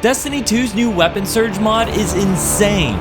Destiny 2's new weapon surge mod is insane.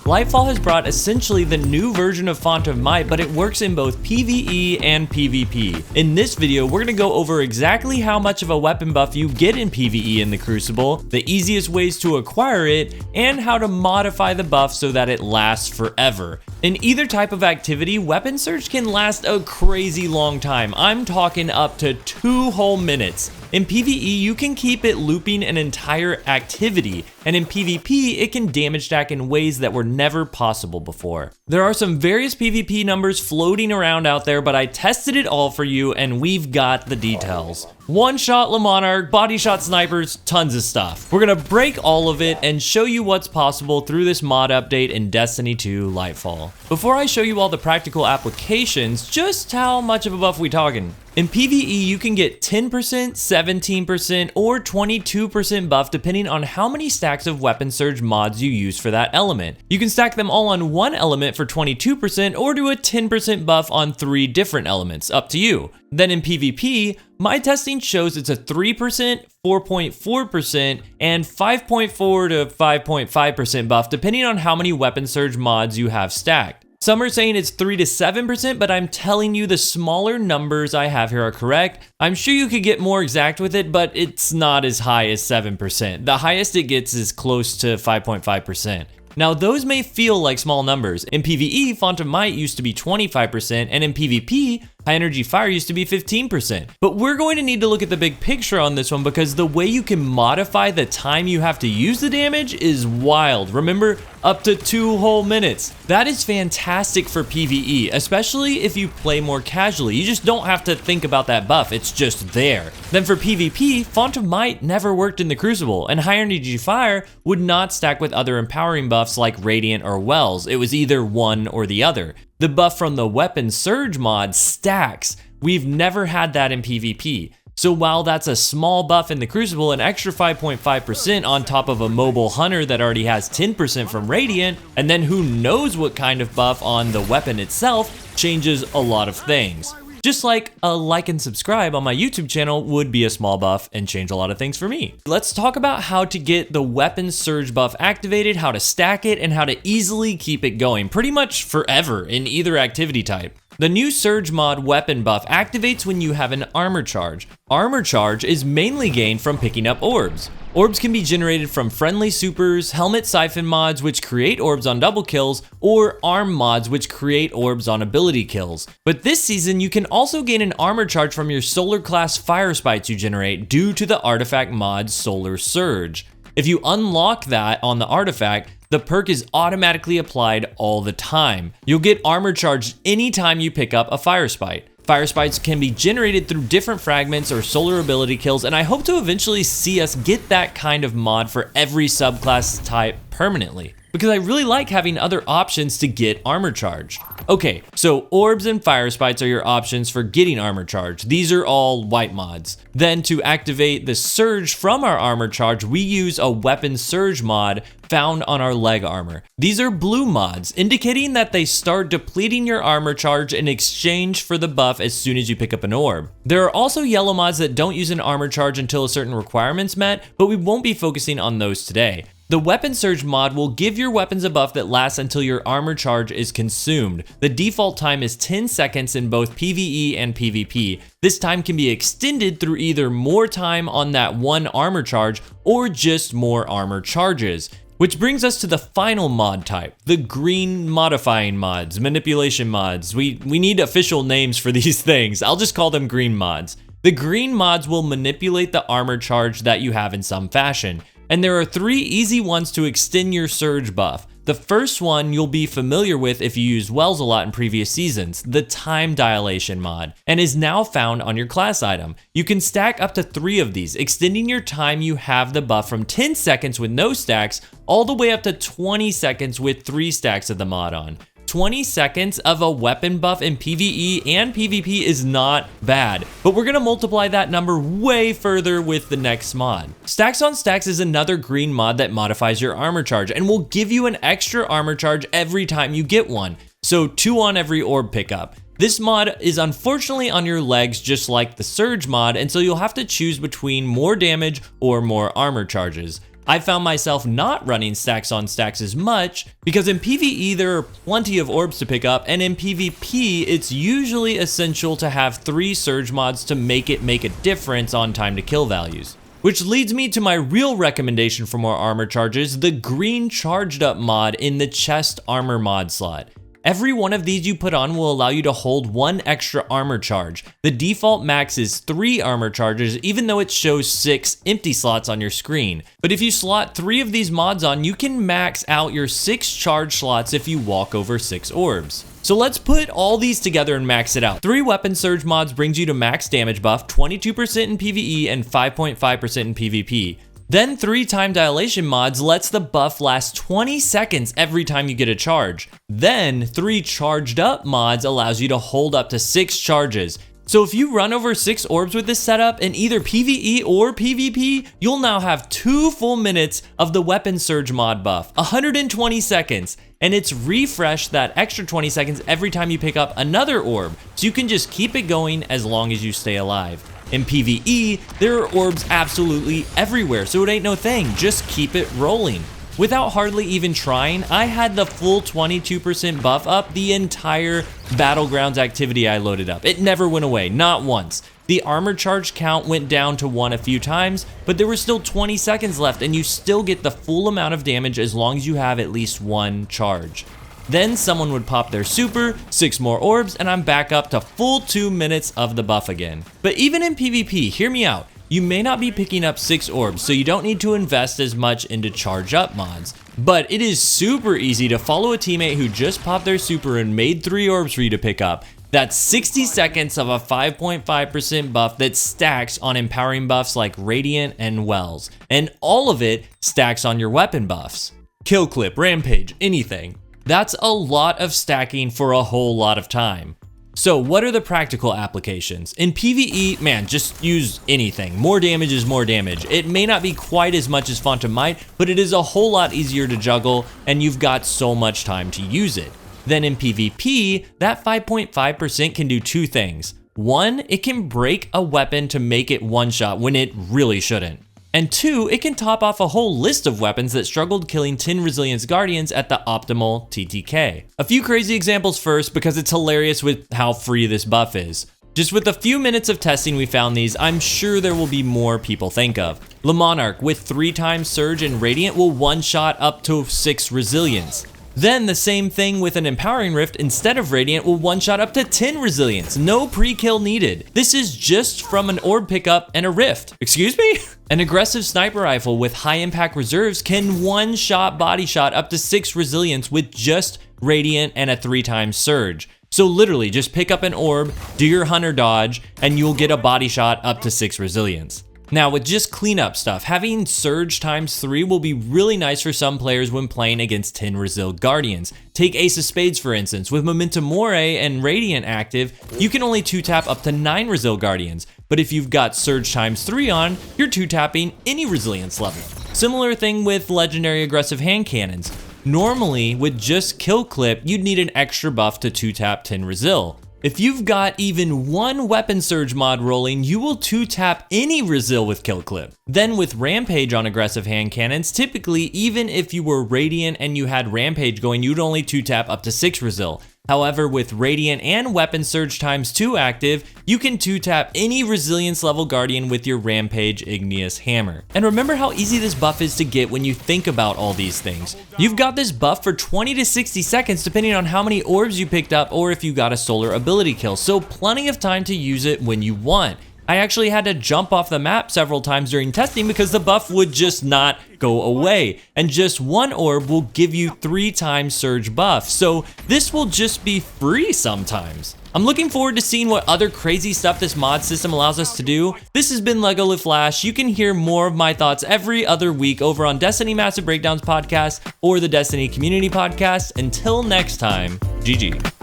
Lightfall has brought essentially the new version of Font of Might, but it works in both PvE and PvP. In this video, we're going to go over exactly how much of a weapon buff you get in PvE in the Crucible, the easiest ways to acquire it, and how to modify the buff so that it lasts forever. In either type of activity, weapon surge can last a crazy long time. I'm talking up to 2 whole minutes. In PvE, you can keep it looping an entire activity, and in PvP, it can damage stack in ways that were never possible before. There are some various PvP numbers floating around out there, but I tested it all for you, and we've got the details. One-shot Le Monarch, body shot snipers, tons of stuff. We're gonna break all of it and show you what's possible through this mod update in Destiny 2 Lightfall. Before I show you all the practical applications, just how much of a buff we talking? In PvE, you can get 10%, 17%, or 22% buff depending on how many stacks of weapon surge mods you use for that element. You can stack them all on one element for 22% or do a 10% buff on 3 different elements, up to you. Then in PvP, my testing shows it's a 3%, 4.4%, and 5.4 to 5.5% buff depending on how many weapon surge mods you have stacked. Some are saying it's 3 to 7%, but I'm telling you the smaller numbers I have here are correct. I'm sure you could get more exact with it, but it's not as high as 7%. The highest it gets is close to 5.5%. Now, those may feel like small numbers. In PvE, Font of Might used to be 25%, and in PvP, High Energy Fire used to be 15%. But we're going to need to look at the big picture on this one because the way you can modify the time you have to use the damage is wild. Remember, up to 2 whole minutes. That is fantastic for PvE, especially if you play more casually. You just don't have to think about that buff, it's just there. Then for PvP, Font of Might never worked in the Crucible, and High Energy Fire would not stack with other empowering buffs like Radiant or Wells. It was either one or the other. The buff from the Weapon Surge mod stacks. We've never had that in PvP. So while that's a small buff in the Crucible, an extra 5.5% on top of a mobile hunter that already has 10% from Radiant, and then who knows what kind of buff on the weapon itself changes a lot of things. Just like a like and subscribe on my YouTube channel would be a small buff and change a lot of things for me. Let's talk about how to get the weapon surge buff activated, how to stack it, and how to easily keep it going pretty much forever in either activity type. The new Surge mod weapon buff activates when you have an armor charge. Armor charge is mainly gained from picking up orbs. Orbs can be generated from friendly supers, helmet siphon mods which create orbs on double kills, or arm mods which create orbs on ability kills. But this season you can also gain an armor charge from your solar class fire spites you generate due to the artifact mod Solar Surge. If you unlock that on the artifact, the perk is automatically applied all the time. You'll get armor charged anytime you pick up a fire spite. Fire spites can be generated through different fragments or solar ability kills, and I hope to eventually see us get that kind of mod for every subclass type permanently, because I really like having other options to get armor charged. Okay, so orbs and fire spites are your options for getting armor charge. These are all white mods. Then to activate the surge from our armor charge, we use a weapon surge mod found on our leg armor. These are blue mods, indicating that they start depleting your armor charge in exchange for the buff as soon as you pick up an orb. There are also yellow mods that don't use an armor charge until a certain requirement's met, but we won't be focusing on those today. The Weapon Surge mod will give your weapons a buff that lasts until your armor charge is consumed. The default time is 10 seconds in both PvE and PvP. This time can be extended through either more time on that one armor charge or just more armor charges. Which brings us to the final mod type, the green modifying mods, manipulation mods. We need official names for these things. I'll just call them green mods. The green mods will manipulate the armor charge that you have in some fashion. And there are 3 easy ones to extend your surge buff. The first one you'll be familiar with if you used Wells a lot in previous seasons, the time dilation mod, and is now found on your class item. You can stack up to 3 of these, extending your time you have the buff from 10 seconds with no stacks all the way up to 20 seconds with 3 stacks of the mod on. 20 seconds of a weapon buff in PvE and PvP is not bad, but we're gonna multiply that number way further with the next mod. Stacks on Stacks is another green mod that modifies your armor charge and will give you an extra armor charge every time you get one. So 2 on every orb pickup. This mod is unfortunately on your legs just like the Surge mod, and so you'll have to choose between more damage or more armor charges. I found myself not running stacks on stacks as much because in PvE there are plenty of orbs to pick up, and in PvP it's usually essential to have 3 Surge mods to make a difference on time to kill values. Which leads me to my real recommendation for more armor charges, the green charged up mod in the chest armor mod slot. Every one of these you put on will allow you to hold 1 extra armor charge. The default max is 3 armor charges, even though it shows 6 empty slots on your screen. But if you slot 3 of these mods on, you can max out your 6 charge slots if you walk over 6 orbs. So let's put all these together and max it out. 3 weapon surge mods brings you to max damage buff, 22% in PvE and 5.5% in PvP. Then 3 time dilation mods lets the buff last 20 seconds every time you get a charge. Then 3 charged up mods allows you to hold up to 6 charges. So if you run over 6 orbs with this setup in either PvE or PvP, you'll now have 2 full minutes of the weapon surge mod buff, 120 seconds, and it's refreshed that extra 20 seconds every time you pick up another orb, so you can just keep it going as long as you stay alive. In PvE, there are orbs absolutely everywhere, so it ain't no thing, just keep it rolling. Without hardly even trying, I had the full 22% buff up the entire Battlegrounds activity I loaded up. It never went away, not once. The armor charge count went down to 1 a few times, but there were still 20 seconds left and you still get the full amount of damage as long as you have at least 1 charge. Then someone would pop their super, 6 more orbs, and I'm back up to full 2 minutes of the buff again. But even in PvP, hear me out. You may not be picking up 6 orbs, so you don't need to invest as much into charge up mods. But it is super easy to follow a teammate who just popped their super and made 3 orbs for you to pick up. That's 60 seconds of a 5.5% buff that stacks on empowering buffs like Radiant and Wells. And all of it stacks on your weapon buffs. Kill clip, rampage, anything. That's a lot of stacking for a whole lot of time. So what are the practical applications? In PvE, man, just use anything. More damage is more damage. It may not be quite as much as Font of Might, but it is a whole lot easier to juggle, and you've got so much time to use it. Then in PvP, that 5.5% can do 2 things. 1, it can break a weapon to make it one-shot when it really shouldn't. And 2, it can top off a whole list of weapons that struggled killing 10 Resilience Guardians at the optimal TTK. A few crazy examples first because it's hilarious with how free this buff is. Just with a few minutes of testing we found these, I'm sure there will be more people think of. Le Monarch with 3 times Surge and Radiant will one-shot up to 6 Resilience. Then the same thing with an Empowering Rift instead of Radiant will one-shot up to 10 Resilience, no pre-kill needed. This is just from an orb pickup and a Rift. Excuse me? An aggressive sniper rifle with high impact reserves can one-shot body shot up to 6 Resilience with just Radiant and a 3 times Surge. So literally just pick up an orb, do your hunter dodge, and you'll get a body shot up to 6 Resilience. Now with just cleanup stuff, having Surge times 3 will be really nice for some players when playing against 10 Resil Guardians. Take Ace of Spades for instance, with Memento Mori and Radiant active, you can only 2-tap up to 9 Resil Guardians, but if you've got Surge times 3 on, you're 2-tapping any resilience level. Similar thing with legendary aggressive hand cannons. Normally, with just kill clip, you'd need an extra buff to 2-tap 10 Resil. If you've got even 1 weapon surge mod rolling, you will 2-tap any Resil with kill clip. Then with Rampage on aggressive hand cannons, typically even if you were Radiant and you had Rampage going, you'd only 2-tap up to 6 Resil. However, with Radiant and Weapon Surge times 2 active, you can 2-tap any Resilience level Guardian with your Rampage Igneous Hammer. And remember how easy this buff is to get when you think about all these things. You've got this buff for 20 to 60 seconds depending on how many orbs you picked up or if you got a solar ability kill, so plenty of time to use it when you want. I actually had to jump off the map several times during testing because the buff would just not go away, and just 1 orb will give you 3 times surge buff, so this will just be free sometimes. I'm looking forward to seeing what other crazy stuff this mod system allows us to do. This has been Lego LeFlash. You can hear more of my thoughts every other week over on Destiny Massive Breakdowns podcast or the Destiny Community podcast. Until next time, GG.